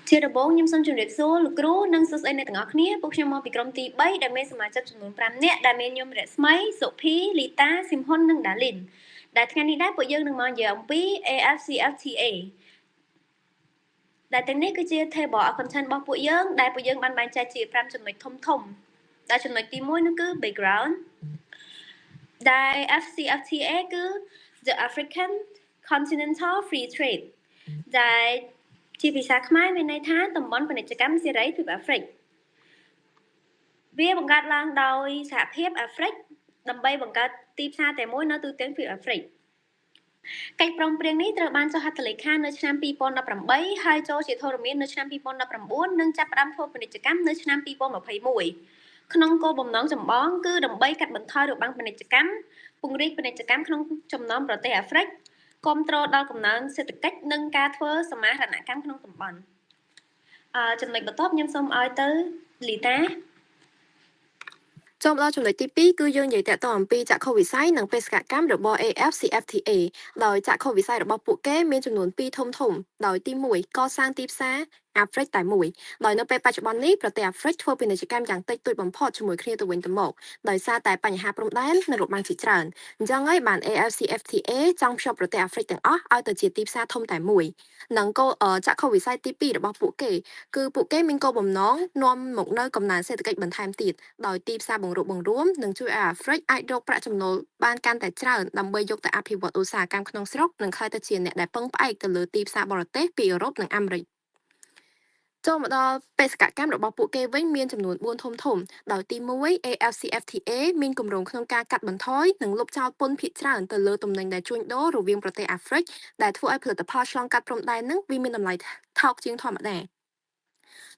ជាដំបូងខ្ញុំសូមជម្រាបសួរលោកគ្រូនិងសួស្តីអ្នកទាំងអស់គ្នាពួកខ្ញុំមកពីក្រុមទី3ដែលមានសមាជិកចំនួន5នាក់ដែលមានខ្ញុំរស្មីសុភីលីតាស៊ីមហ៊ុននិងដាលីនដែលថ្ងៃនេះដែរពួកយើងនឹងមកនិយាយអំពី AFCFTA ដែលទាំងនេះគឺជា table of content របស់ពួកយើងដែលពួកយើងបានបែងចែកជា5ចំណុចធំដែលចំណុចទី1នោះគឺ background ដែល AFCFTA គឺ The African Continental Free Trade ដែលជាភាសាខ្មែរមានន័យថាតំបន់ពាណិជ្ជកម្មសេរីទ្វីបអាហ្វ្រិកវាបង្កើតឡើងដោយសហភាពអាហ្វ្រិកដើម្បីបង្កើតទីផ្សារតែមួយនៅទូទាំងទ្វីបអាហ្វ្រិកកិច្ចព្រមព្រៀងនេះត្រូវបានចុះហត្ថលេខានៅឆ្នាំ2018ហើយចូលជាធរមាននៅឆ្នាំ2019និងចាប់ផ្ដើមធ្វើពាណិជ្ជកម្មនៅឆ្នាំ2021ក្នុងគោលបំណងចម្បងគឺដើម្បីកាត់បន្ថយរបាំងពាណិជ្ជកម្មពង្រីកពាណិជ្ជកម្មក្នុងចំណោមប្រទេសអាហ្វ្រិកគាំទ្រដល់កំណើនសេដ្ឋកិច្ចនិងការធ្វើសមាហរណកម្មក្នុងតំបន់ចំណុចបន្ទាប់ខ្ញុំសូមឲ្យទៅលីតាចូលមកដល់ចំណុចទី2គឺយើងនិយាយតាក់ទងអំពីចក្ខុវិស័យនិងបេសកកម្មរបស់ AFCFTA ដោយចក្ខុវិស័យរបស់ពួកគេមានចំនួន2ធំដោយទី1កសាងទីផ្សារអាហ្វ្រិកតែមួយដោយនៅពេលបច្ចុប្បន្ននេះប្រទេសអាហ្វ្រិកធ្វើពាណិជ្ជកម្មយ៉ាងតិចតួចបំផុតជាមួយគ្នាទៅវិញទៅមកដោយសារតែបញ្ហាព្រំដែននិងរបាំងជាច្រើនអញ្ចឹងហើយបាន AFCFTA ចង់ភ្ជាប់ប្រទេសអាហ្វ្រិកទាំងអស់ឲ្យទៅជាទីផ្សារធំតែមួយនិងចក្ខុវិស័យទី2របស់ពួកគេគឺពួកគេមានគោលបំណងនាំមកនៅកំណើនសេដ្ឋកិច្ចបន្ថែមទៀតដោយទីផ្សារបង្រួបបង្រួមនឹងជួយឲ្យអាហ្វ្រិកអាចរកប្រាក់ចំណូលបានកាន់តែច្រើនដើម្បីយកទៅអភិវឌ្ឍឧស្សាហកម្មក្នុងស្រុកនិងក្លាយទៅជាអ្នកដែលពឹងផ្អែកទៅលើទីផ្សារបរទេសពីអឺរ៉ុបនិងអាមេរិកចូលមកដល់បេសកកម្មរបស់ពួកគេវិញមានចំនួន4ធំដោយទី1 AFCFTA មានគម្រោងក្នុងការកាត់បន្ថយនិងលុបចោលពន្ធភាគច្រើនទៅលើទំនិញដែលជួញដូររវាងប្រទេសអាហ្វ្រិកដែលធ្វើឲ្យផលិតផលឆ្លងកាត់ព្រំដែននឹងវាមានតម្លៃថោកជាងធម្មតា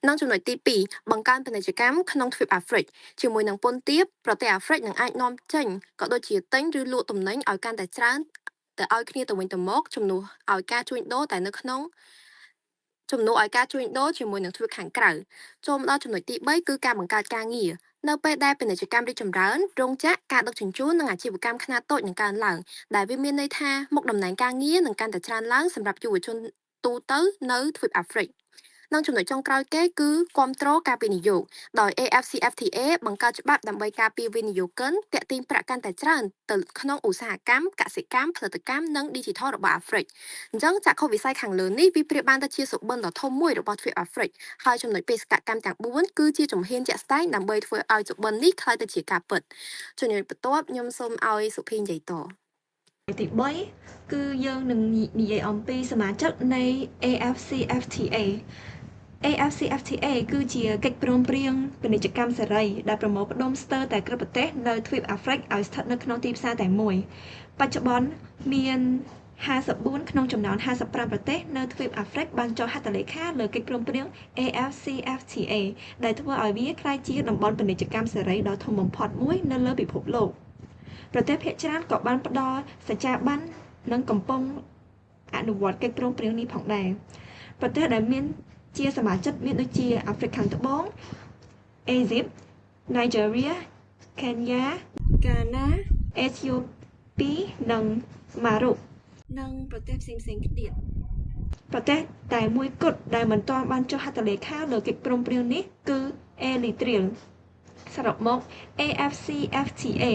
និងចំណុចទី2បង្កើនពាណិជ្ជកម្មក្នុងទ្វីបអាហ្វ្រិកជាមួយនឹងពន្ធទាបប្រទេសអាហ្វ្រិកនឹងអាចនាំចេញក៏ដូចជាទិញឬលក់ទំនិញឲ្យកាន់តែច្រើនទៅឲ្យគ្នាទៅវិញទៅមកជំនួសឲ្យការជួញដូរតែនៅក្នុងជំនួសឲ្យការជួញដូរជាមួយនឹងទ្វីបខាងក្រៅចូលមកដល់ចំណុចទី3គឺការបង្កើតការងារនៅពេលដែលពាណិជ្ជកម្មរីកចម្រើនរោងចក្រការដឹកជញ្ជូននិងអាជីវកម្មខ្នាតតូចនឹងកើនឡើងដែលវាមានន័យថាមុខតំណែងការងារនឹងកាន់តែច្រើនឡើងសម្រាប់យុវជនទូទៅនៅទ្វីបអាហ្វ្រិកនិងចំណុចចុងក្រោយគេគឺគាំទ្រការវិនិយោគដោយ AFCFTA បង្កើតច្បាប់ដើម្បីការពារវិនិយោគិនទាក់ទាញប្រាក់កាន់តែច្រើនទៅក្នុងឧស្សាហកម្មកសិកម្មផលិតកម្មនិង Digital របស់អាហ្វ្រិកអញ្ចឹងចក្ខុវិស័យខាងលើនេះវាប្រៀបបានទៅជាសុបិនដ៏ធំមួយរបស់ទ្វីបអាហ្វ្រិកហើយចំណុចបេសកកម្មទាំង4គឺជាជំហានជាក់ស្ដែងដើម្បីធ្វើឲ្យសុបិននេះក្លាយទៅជាការពិតចំណុចបន្ទាប់ខ្ញុំសូមឲ្យសុភីនិយាយតទី3គឺយើងនឹងនិយាយអំពីសមាជិកនៃ AFCFTA AFCFTA គឺជាកិច្ចព្រមព្រៀងពាណិជ្ជកម្មសេរីដែលប្រមូលផ្ដុំស្ទើរតែគ្រប់ប្រទេសនៅទ្វីបអាហ្វ្រិកឲ្យស្ថិតនៅក្នុងទីផ្សារតែមួយបច្ចុប្បន្នមាន54ក្នុងចំណោម55ប្រទេសនៅទ្វីបអាហ្វ្រិកបានចុះហត្ថលេខាលើកិច្ចព្រមព្រៀង AFCFTA ដែលធ្វើឲ្យវាក្លាយជាតំបន់ពាណិជ្ជកម្មសេរីដ៏ធំបំផុតមួយនៅលើពិភពលោកប្រទេសភាគច្រើនក៏បានផ្ដល់សច្ចាប័ននិងកំពុងអនុវត្តកិច្ចព្រមព្រៀងនេះផងដែរប្រទេសដែលមានជាសមាជិកមានដូចជាអាហ្វ្រិកខាងត្បូងអេហ្ស៊ីប Nigeria កេនយ៉ា កាណាអេធីអូពីនិងម៉ារ៉ុកនិងប្រទេសផ្សេងៗទៀតប្រទេសតែមួយគត់ដែលមិនទាន់បានចុះហត្ថលេខាលើកិច្ចព្រមព្រៀងនេះគឺអេរីត្រៀលសរុបមក AFCFTA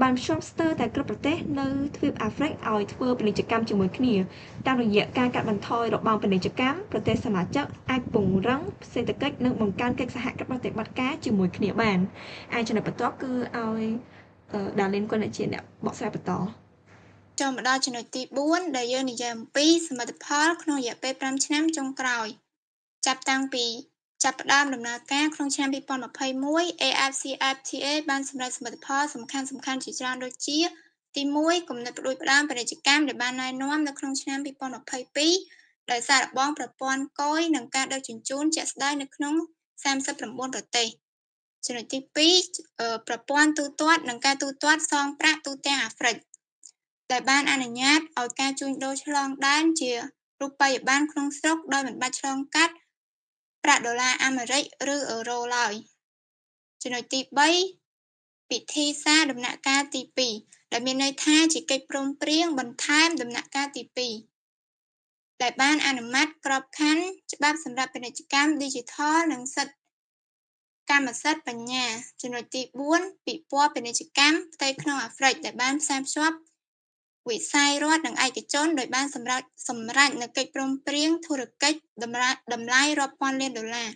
បានភ្ជាប់ស្ទើរតែគ្រប់ប្រទេសនៅទ្វីបអាហ្វ្រិកឲ្យធ្វើពាណិជ្ជកម្មជាមួយគ្នាតាមរយៈការកាត់បន្ថយរបាំងពាណិជ្ជកម្មប្រទេសសមាជិកអាចពង្រឹងសេដ្ឋកិច្ចនិងបង្កើនកិច្ចសហប្រតិបត្តិការជាមួយគ្នាបានចំណុចបន្ទាប់គឺឲ្យដាលីនគាត់ជាអ្នកបកស្រាយបន្តចូលមកដល់ចំណុចទី4ដែលយើងនិយាយអំពីសមិទ្ធផលក្នុងរយៈពេល5ឆ្នាំចុងក្រោយចាប់ផ្ដើមដំណើរការក្នុងឆ្នាំ2021 AFCFTA បានសម្រេចសមិទ្ធផលសំខាន់ជាច្រើនដូចជាទី1គំនិតផ្ដួចផ្ដើមពាណិជ្ជកម្មដែលបានណែនាំនៅក្នុងឆ្នាំ2022ដោយសាររបងប្រព័ន្ធគយនិងការដឹកជញ្ជូនជាក់ស្ដែងនៅក្នុង39ប្រទេសចំណុចទី2ប្រព័ន្ធទូទាត់និងការទូទាត់សងប្រាក់ទូទាំងអាហ្វ្រិកដែលបានអនុញ្ញាតឲ្យការជួញដូរឆ្លងដែនជារូបិយប័ណ្ណក្នុងស្រុកដោយមិនបាច់ឆ្លងកាត់ប្រាក់ដុល្លារអាមេរិកឬអឺរ៉ូឡើយចំណុចទី3ពិធីសារដំណាក់កាលទី2ដែលមានន័យថាជាកិច្ចព្រមព្រៀងបន្ថែមដំណាក់កាលទី2 ដែលបានអនុម័តក្របខ័ណ្ឌច្បាប់សម្រាប់ពាណិជ្ជកម្មឌីជីថលនិងសិទ្ធិកម្មសិទ្ធិបញ្ញា ចំណុចទី4 ពិព័រណ៍ពាណិជ្ជកម្មផ្ទៃក្នុងអាហ្វ្រិកដែលបានផ្សារភ្ជាប់វិស័យរដ្ឋនិងឯកជនដោយបានសម្រេចនូវកិច្ចព្រមព្រៀងធុរកិច្ចតម្លៃរាប់ពាន់លានដុល្លារ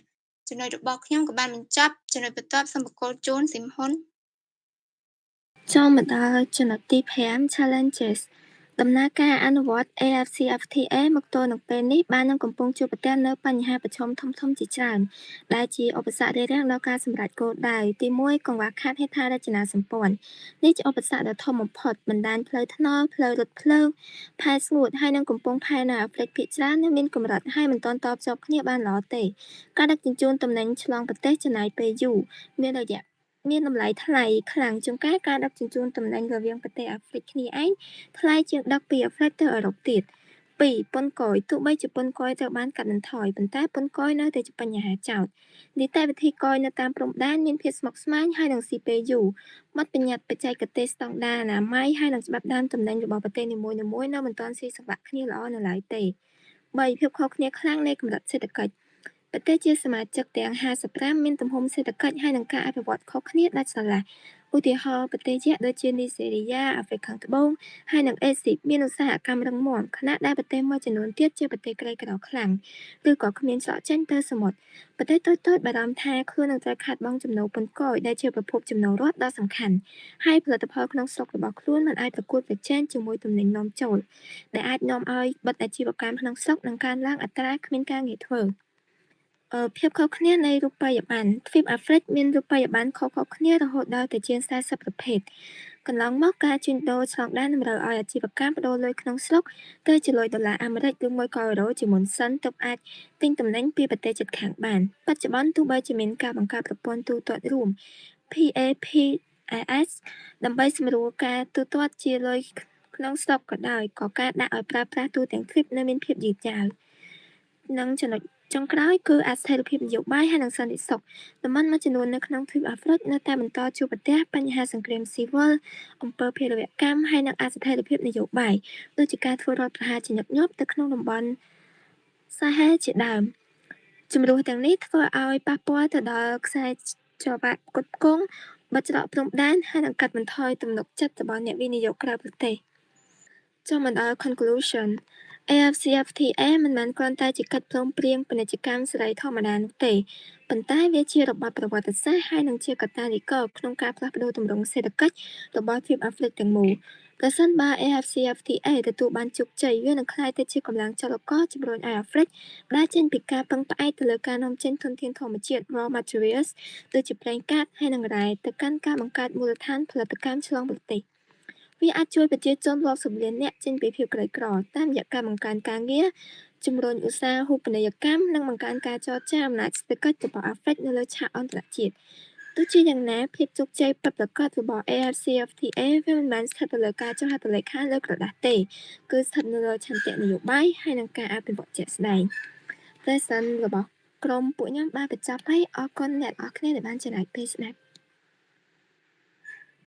ចំណុចរបស់ខ្ញុំក៏បានបញ្ចប់ចំណុចបន្ទាប់សូមបកគលជូនស៊ីមហ៊ុន ចូលមកដល់ចំណុចទី5 Challenges ដំណើរការអនុវត្ត AFCFTA មកទល់នឹងពេលនេះបាននឹងកំពុងជួបប្រទះនូវបញ្ហាប្រឈមធំៗជាច្រើនដែលជាឧបសគ្គរារាំងដល់ការសម្រេចគោលដៅទី1កង្វះខាតហេដ្ឋារចនាសម្ព័ន្ធនេះជាឧបសគ្គដ៏ធំបំផុតបណ្ដាញផ្លូវថ្នល់ផ្លូវរថភ្លើងផែស្ងួតហើយនឹងកំពង់ផែនៅអាហ្វ្រិកភាគច្រើននៅមានកម្រិតហើយមិនទាន់តភ្ជាប់គ្នាបានល្អទេការដឹកជញ្ជូនទំនិញឆ្លងប្រទេសចំណាយពេលយូរមានតម្លៃថ្លៃខ្លាំងជាងការដឹកជញ្ជូនទំនិញរវាងប្រទេសអាហ្វ្រិកគ្នាឯងថ្លៃជាងដឹកពីអាហ្វ្រិកទៅអឺរ៉ុបទៀត2ពន្ធគយទោះបីជាពន្ធគយត្រូវបានកាត់បន្ថយប៉ុន្តែពន្ធគយនៅតែជាបញ្ហាចោទនីតិវិធីគយនៅតាមព្រំដែនមានភាពស្មុគស្មាញហើយនឹងស៊ីពេលយូរបទបញ្ញត្តិបច្ចេកទេសស្តង់ដារអនាម័យហើយនឹងច្បាប់ដើមទំនិញរបស់ប្រទេសនីមួយៗនៅមិនទាន់ស៊ីសង្វាក់គ្នាល្អនៅឡើយទេ3ភាពខុសគ្នាខ្លាំងនៃកម្រិតសេដ្ឋកិច្ចប្រទេសជាសមាជិកទាំង55មានទំហំសេដ្ឋកិច្ចហើយនឹងការអភិវឌ្ឍខុសគ្នាដាច់ស្រឡះឧទាហរណ៍ប្រទេសយក្សដូចជានីសេរីយ៉ាអាហ្វ្រិកខាងត្បូងហើយនិងអេស៊ីបមានឧស្សាហកម្មរឹងមាំខណៈដែលប្រទេសមួយចំនួនទៀតជាប្រទេសក្រីក្រខ្លាំងឬក៏គ្មានច្រកចេញទៅសមុទ្រប្រទេសតូចៗបារម្ភថាខ្លួននឹងត្រូវខាតបង់ចំណូលពន្ធគយដែលជាប្រភពចំណូលរដ្ឋដ៏សំខាន់ហើយផលិតផលក្នុងស្រុករបស់ខ្លួនមិនអាចប្រកួតប្រជែងជាមួយទំនិញនាំចូលដែលអាចនាំឲ្យបិទអាជីវកម្មក្នុងស្រុកនិងកើនឡើងអត្រាគ្មានការងារធ្វើភាពខុសគ្នានៃរូបិយប័ណ្ណទ្វីបអាហ្វ្រិកមានរូបិយប័ណ្ណខុសៗគ្នារហូតដល់ទៅជាង40ប្រភេទកន្លងមកការជួញដូរឆ្លងដែនតម្រូវឲ្យអាជីវកម្មប្តូរលុយក្នុងស្រុកទៅជាលុយដុល្លារអាមេរិកឬមួយក៏អឺរ៉ូជាមុនសិនទើបអាចទិញទំនិញពីប្រទេសជិតខាងបានបច្ចុប្បន្នទោះបីជាមានការបង្កើតប្រព័ន្ធទូទាត់រួម PAPIS ដើម្បីសម្រួលការទូទាត់ជាលុយក្នុងស្រុកក៏ដោយក៏ការដាក់ឲ្យប្រើប្រាស់ទូទាំងទ្វីបនៅមានភាពយឺតយ៉ាវនិងចំណុចចុងក្រោយគឺអស្ថិរភាពនយោបាយហើយនិងសន្តិសុខតំបន់មួយចំនួននៅក្នុងទ្វីបអាហ្វ្រិកនៅតែបន្តជួបប្រទះបញ្ហាសង្គ្រាមស៊ីវិលអំពើភេរវកម្មហើយនិងអស្ថិរភាពនយោបាយដូចជាការធ្វើរដ្ឋប្រហារជាញឹកញាប់ទៅក្នុងតំបន់សាហែលជាដើមជំនួសទាំងនេះធ្វើឲ្យប៉ះពាល់ទៅដល់ខ្សែចរវាក់ផ្គត់ផ្គង់បិទច្រកព្រំដែនហើយនិងកាត់បន្ថយទំនុកចិត្តរបស់អ្នកវិនិយោគក្រៅប្រទេសចូលមកដល់ conclusion AFCFTA មិនមែនគ្រាន់តែជាកិច្ចព្រមព្រៀងពាណិជ្ជកម្មសេរីធម្មតានោះទេប៉ុន្តែវាជារបបប្រវត្តិសាស្ត្រហើយនិងជាកត្តាលីករក្នុងការផ្លាស់ប្តូរទម្រង់សេដ្ឋកិច្ចរបស់ទ្វីបអាហ្វ្រិកទាំងមូលប្រសិនបើ AFCFTA ទទួលបានជោគជ័យវានឹងក្លាយទៅជាកម្លាំងចលករជំរុញឲ្យអាហ្វ្រិកដើរចេញពីការពឹងផ្អែកទៅលើការនាំចេញធនធានធម្មជាតិ raw materials ដូចជាប្រេងកាតហើយនិងរ៉ែទៅកាន់ការបង្កើតមូលដ្ឋានផលិតកម្មឆ្លងប្រទេសវាអាចជួយប្រជាជនរាប់សិបលាននាក់ចេញពីភាពក្រីក្រតាមរយៈការបង្កើនការងារជំរុញឧស្សាហូបនីយកម្មនិងបង្កើនការចរចាអំណាចសេដ្ឋកិច្ចរបស់អាហ្វ្រិកនៅលើឆាកអន្តរជាតិទោះជាយ៉ាងណាភាពជោគជ័យពិតប្រាកដរបស់ AFCFTA វាមិនមែនស្ថិតទៅលើការចុះហត្ថលេខាលើក្រដាសទេគឺស្ថិតនៅលើឆន្ទៈនយោបាយហើយនិងការអភិវឌ្ឍជាក់ស្ដែង Lesson របស់ក្រុមពួកខ្ញុំបានបញ្ចប់ហើយអរគុណអ្នកនរគ្នាដែលបានចំណាយពេលស្ដាប់